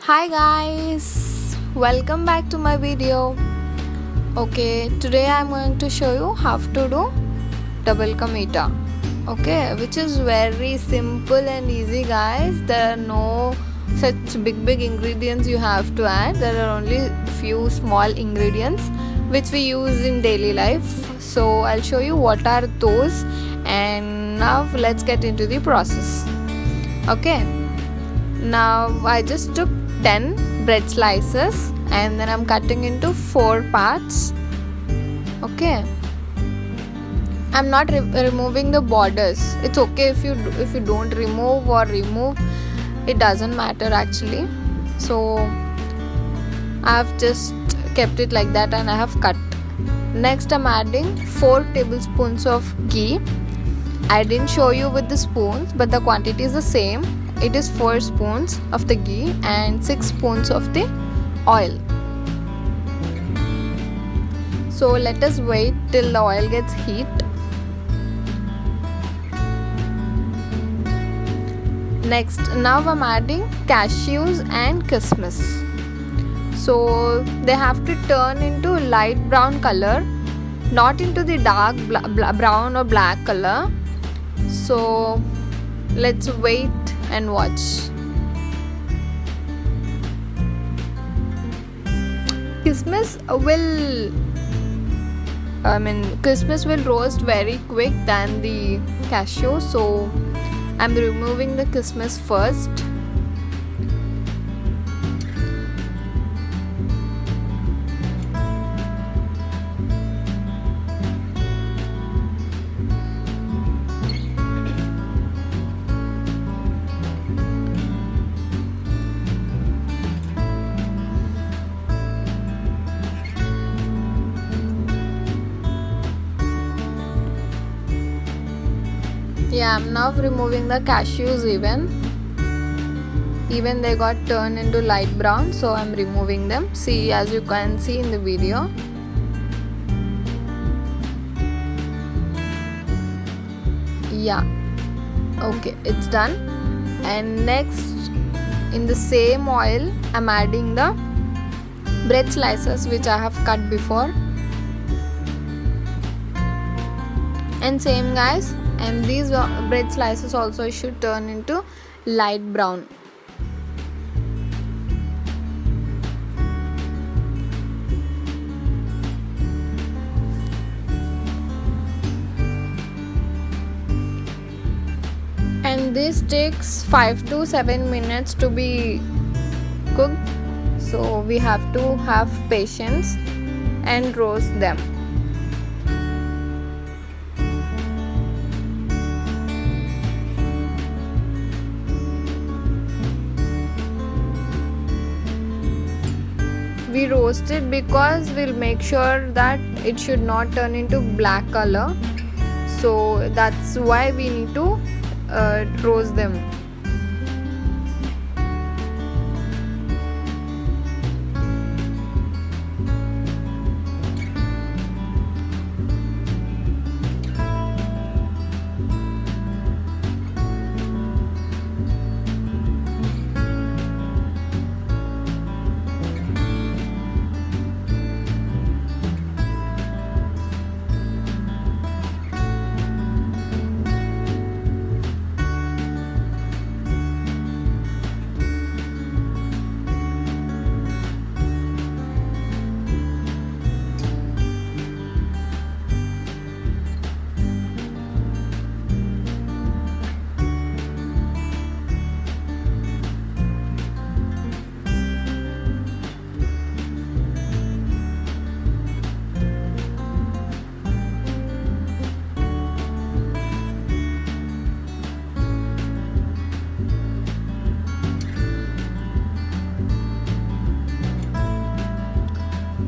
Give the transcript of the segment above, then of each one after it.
Hi guys, welcome back to my video. Okay, today I'm going to show you how to do double ka meeta. Okay, which is very simple and easy guys. There are no such big ingredients you have to add. There are only few small ingredients which we use in daily life. So I'll show you what are those, and now let's get into the process. Okay, now I just took 10 bread slices and then I'm cutting into 4 parts. Okay, I'm not removing the borders. It's okay if you don't remove, it doesn't matter actually. So I've just kept it like that and I have cut. Next I'm adding 4 tablespoons of ghee. I didn't show you with the spoons, but the quantity is the same. It is 4 spoons of the ghee and 6 spoons of the oil. So let us wait till the oil gets heat. Next, now I'm adding cashews and kismis. So they have to turn into light brown color, not into the dark brown or black color. So let's wait and watch. Kismis will roast very quick than the cashew, so I'm removing the kismis first. Yeah, I'm now removing the cashews even they got turned into light brown, so I'm removing them. See, as you can see in the video. Yeah, okay, it's done. And next, in the same oil, I'm adding the bread slices which I have cut before. And same guys, and these bread slices also should turn into light brown. And this takes 5 to 7 minutes to be cooked, so we have to have patience and roast them. We roast it because we'll make sure that it should not turn into black color, so that's why we need to roast them.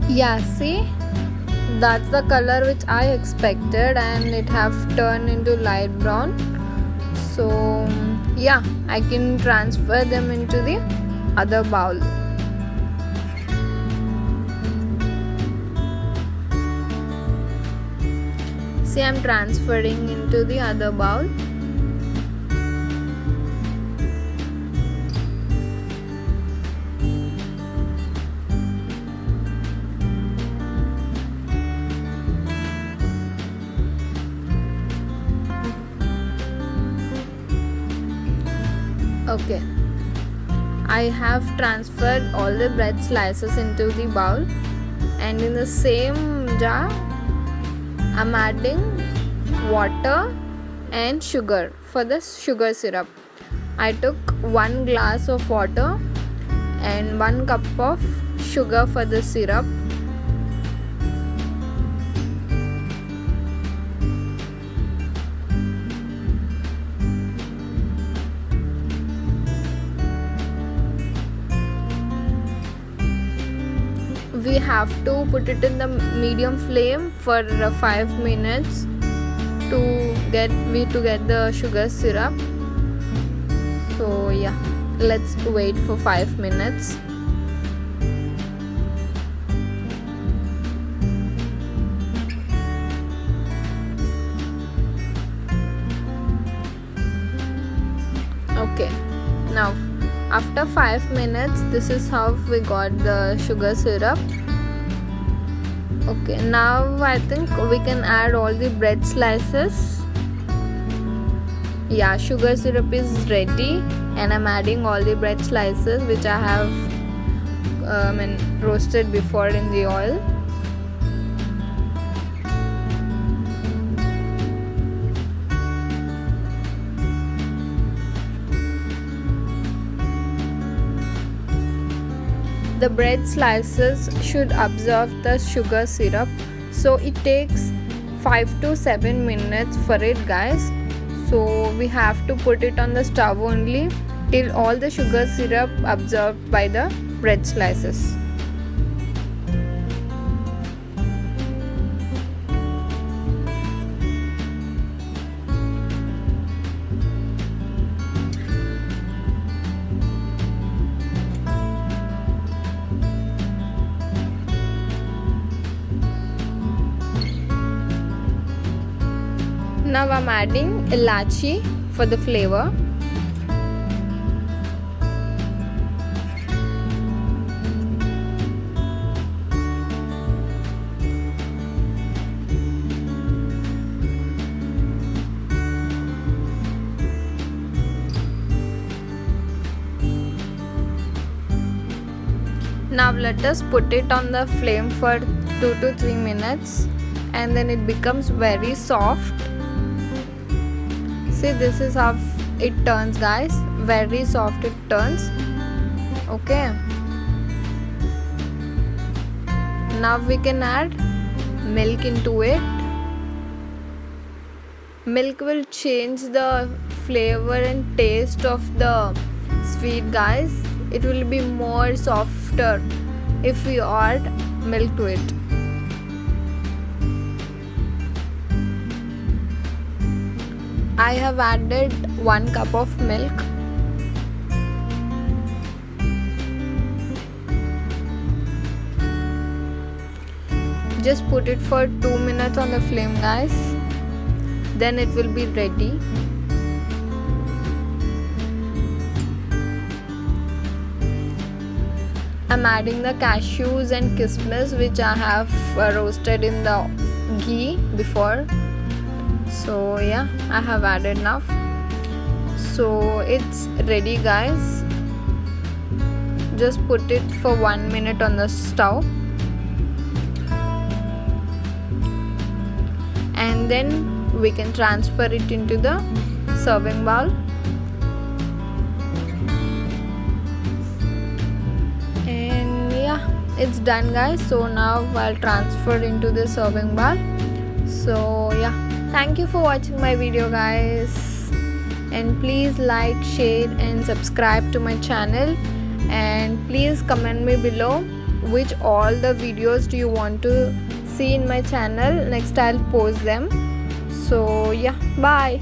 Yeah, see, that's the color which I expected, and it have turned into light brown. So yeah, I can transfer them into the other bowl. See, I'm transferring into the other bowl. I have transferred all the bread slices into the bowl, and in the same jar I'm adding water and sugar for the sugar syrup. I took 1 glass of water and 1 cup of sugar for the syrup. We have to put it in the medium flame for 5 minutes to get the sugar syrup. So yeah, let's wait for 5 minutes. Okay, now after 5 minutes, this is how we got the sugar syrup. Okay, now I think we can add all the bread slices. Yeah, sugar syrup is ready, and I'm adding all the bread slices which I have roasted before in the oil. The bread slices should absorb the sugar syrup, so it takes 5 to 7 minutes for it, guys. So we have to put it on the stove only till all the sugar syrup absorbed by the bread slices. Now I'm adding ilachi for the flavor. Now let us put it on the flame for 2 to 3 minutes, and then it becomes very soft. See, this is how it turns, guys. Very soft it turns. Okay, now we can add milk into it. Milk will change the flavor and taste of the sweet, guys. It will be more softer if we add milk to it. I have added 1 cup of milk. Just put it for 2 minutes on the flame, guys. Then it will be ready. I'm adding the cashews and kismis which I have roasted in the ghee before. So yeah, I have added enough. So it's ready, guys. Just put it for 1 minute on the stove, and then we can transfer it into the serving bowl. And yeah, it's done, guys. So now I'll transfer into the serving bowl. So yeah, thank you for watching my video, guys, and please like, share and subscribe to my channel, and please comment me below which all the videos do you want to see in my channel. Next I'll post them. So yeah, bye.